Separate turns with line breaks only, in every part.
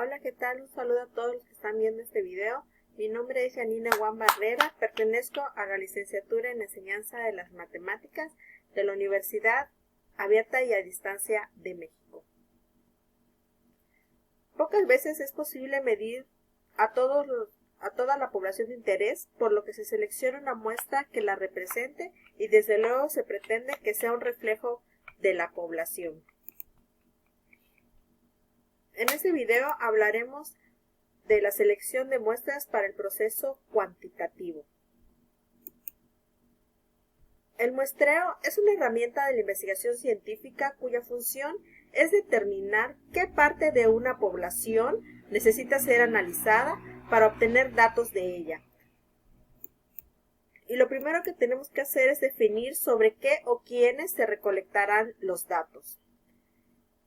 Hola, ¿qué tal? Un saludo a todos los que están viendo este video. Mi nombre es Janina Juan Barrera, pertenezco a la licenciatura en Enseñanza de las Matemáticas de la Universidad Abierta y a Distancia de México. Pocas veces es posible medir a toda la población de interés, por lo que se selecciona una muestra que la represente y desde luego se pretende que sea un reflejo de la población. En este video hablaremos de la selección de muestras para el proceso cuantitativo. El muestreo es una herramienta de la investigación científica cuya función es determinar qué parte de una población necesita ser analizada para obtener datos de ella. Y lo primero que tenemos que hacer es definir sobre qué o quiénes se recolectarán los datos.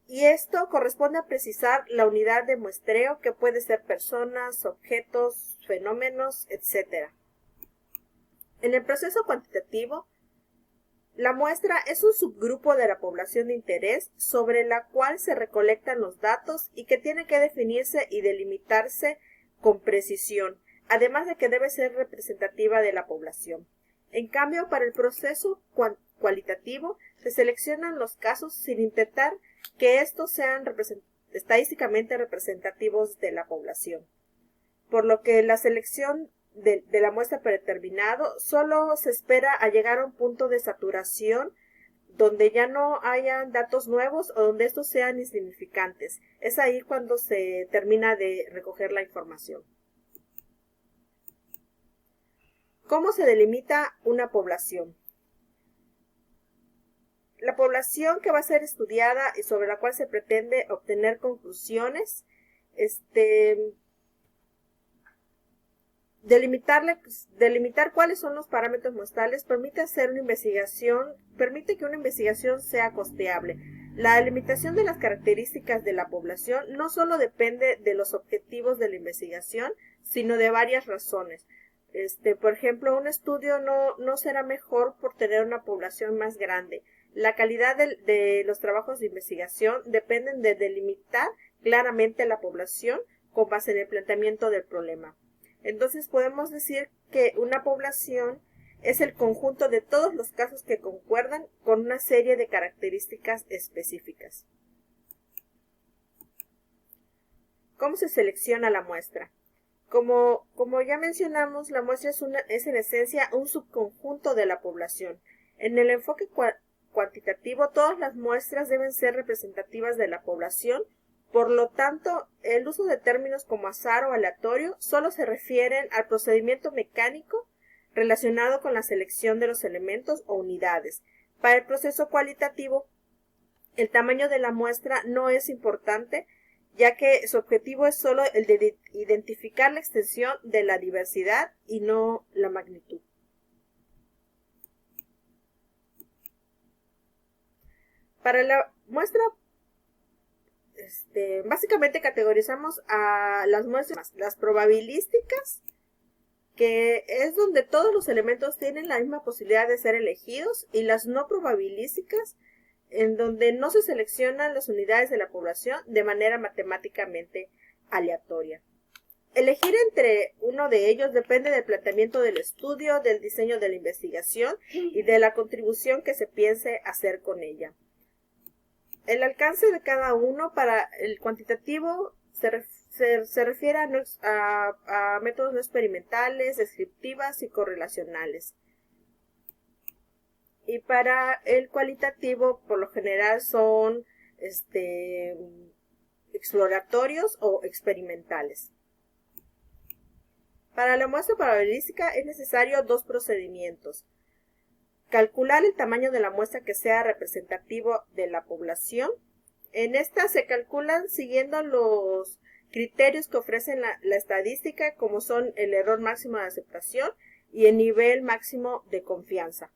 Y esto corresponde a precisar la unidad de muestreo, que puede ser personas, objetos, fenómenos, etc. En el proceso cuantitativo, la muestra es un subgrupo de la población de interés sobre la cual se recolectan los datos y que tiene que definirse y delimitarse con precisión, además de que debe ser representativa de la población. En cambio, para el proceso cualitativo, se seleccionan los casos sin intentar que estos sean estadísticamente representativos de la población, por lo que la selección de la muestra predeterminado solo se espera a llegar a un punto de saturación donde ya no hayan datos nuevos o donde estos sean insignificantes. Es ahí cuando se termina de recoger la información. ¿Cómo se delimita una población? La población que va a ser estudiada y sobre la cual se pretende obtener conclusiones, delimitar cuáles son los parámetros muestrales permite que una investigación sea costeable. La delimitación de las características de la población no solo depende de los objetivos de la investigación, sino de varias razones. Por ejemplo, un estudio no será mejor por tener una población más grande. La calidad de los trabajos de investigación dependen de delimitar claramente la población con base en el planteamiento del problema. Entonces podemos decir que una población es el conjunto de todos los casos que concuerdan con una serie de características específicas. ¿Cómo se selecciona la muestra? Como ya mencionamos, la muestra es en esencia un subconjunto de la población. En el enfoque cuantitativo, todas las muestras deben ser representativas de la población. Por lo tanto, el uso de términos como azar o aleatorio solo se refieren al procedimiento mecánico relacionado con la selección de los elementos o unidades. Para el proceso cualitativo, el tamaño de la muestra no es importante, ya que su objetivo es solo el de identificar la extensión de la diversidad y no la magnitud. Para la muestra, básicamente categorizamos a las muestras, las probabilísticas, que es donde todos los elementos tienen la misma posibilidad de ser elegidos, y las no probabilísticas, en donde no se seleccionan las unidades de la población de manera matemáticamente aleatoria. Elegir entre uno de ellos depende del planteamiento del estudio, del diseño de la investigación y de la contribución que se piense hacer con ella. El alcance de cada uno para el cuantitativo se refiere a métodos no experimentales, descriptivas y correlacionales. Y para el cualitativo, por lo general, son exploratorios o experimentales. Para la muestra probabilística es necesario dos procedimientos. Calcular el tamaño de la muestra que sea representativo de la población. En esta se calculan siguiendo los criterios que ofrecen la estadística, como son el error máximo de aceptación y el nivel máximo de confianza.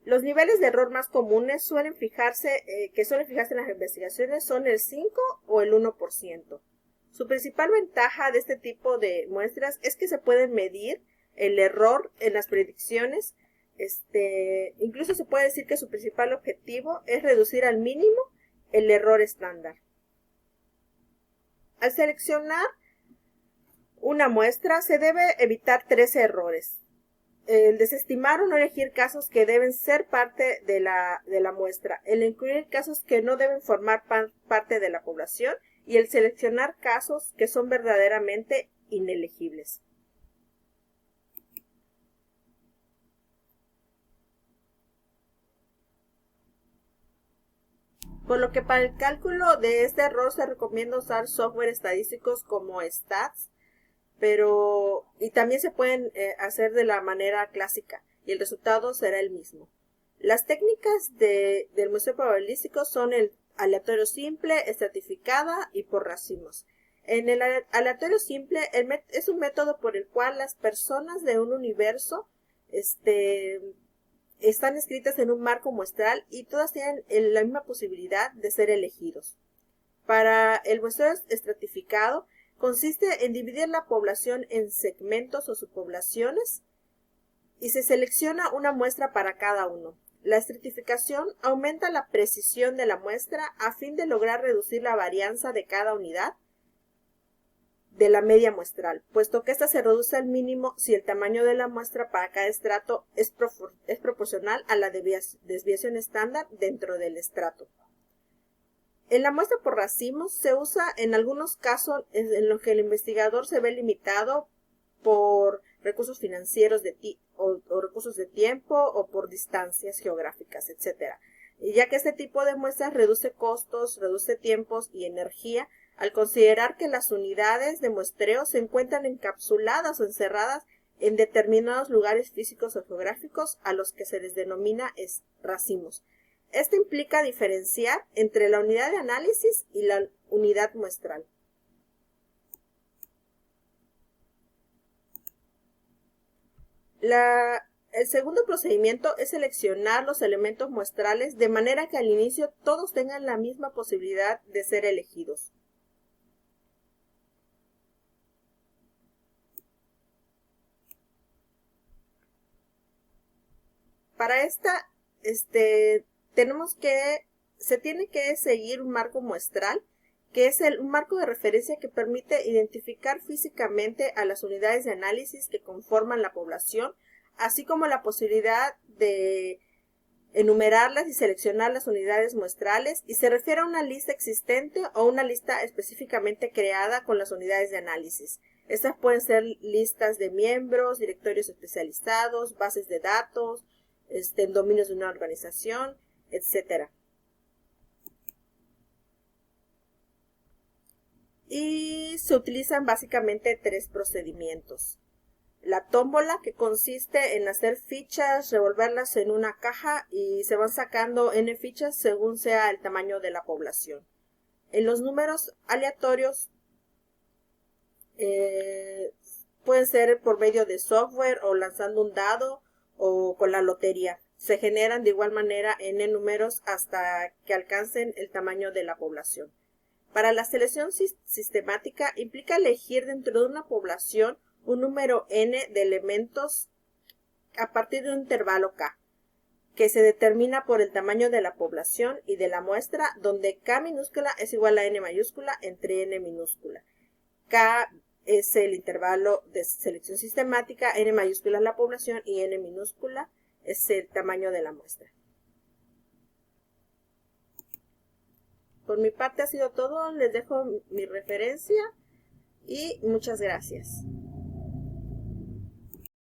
Los niveles de error más comunes que suelen fijarse en las investigaciones son el 5 o el 1%. Su principal ventaja de este tipo de muestras es que se pueden medir el error en las predicciones. Incluso se puede decir que su principal objetivo es reducir al mínimo el error estándar. Al seleccionar una muestra se debe evitar 3 errores. El desestimar o no elegir casos que deben ser parte de la muestra, el incluir casos que no deben formar parte de la población y el seleccionar casos que son verdaderamente inelegibles. Por lo que para el cálculo de este error se recomienda usar software estadísticos como Stats, y también se pueden hacer de la manera clásica y el resultado será el mismo. Las técnicas del muestreo probabilístico son el aleatorio simple, estratificada y por racimos. En el aleatorio simple es un método por el cual las personas de un universo están escritas en un marco muestral y todas tienen la misma posibilidad de ser elegidos. Para el muestreo estratificado, consiste en dividir la población en segmentos o subpoblaciones y se selecciona una muestra para cada uno. La estratificación aumenta la precisión de la muestra a fin de lograr reducir la varianza de cada unidad de la media muestral, puesto que ésta se reduce al mínimo si el tamaño de la muestra para cada estrato es proporcional a la desviación estándar dentro del estrato. En la muestra por racimos se usa en algunos casos en los que el investigador se ve limitado por recursos financieros o recursos de tiempo o por distancias geográficas, etc. Ya que este tipo de muestras reduce costos, reduce tiempos y energía al considerar que las unidades de muestreo se encuentran encapsuladas o encerradas en determinados lugares físicos o geográficos a los que se les denomina racimos. Esto implica diferenciar entre la unidad de análisis y la unidad muestral. El segundo procedimiento es seleccionar los elementos muestrales de manera que al inicio todos tengan la misma posibilidad de ser elegidos. Para esta, se tiene que seguir un marco muestral, que es un marco de referencia que permite identificar físicamente a las unidades de análisis que conforman la población, así como la posibilidad de enumerarlas y seleccionar las unidades muestrales, y se refiere a una lista existente o una lista específicamente creada con las unidades de análisis. Estas pueden ser listas de miembros, directorios especializados, bases de datos, en dominios de una organización, etc. Y se utilizan básicamente 3 procedimientos. La tómbola, que consiste en hacer fichas, revolverlas en una caja y se van sacando n fichas según sea el tamaño de la población. En los números aleatorios pueden ser por medio de software o lanzando un dado o con la lotería. Se generan de igual manera n números hasta que alcancen el tamaño de la población. Para la selección sistemática implica elegir dentro de una población un número n de elementos a partir de un intervalo k, que se determina por el tamaño de la población y de la muestra, donde k minúscula es igual a n mayúscula entre n minúscula. K es el intervalo de selección sistemática, n mayúscula es la población y n minúscula es el tamaño de la muestra. Por mi parte ha sido todo, les dejo mi referencia y muchas gracias.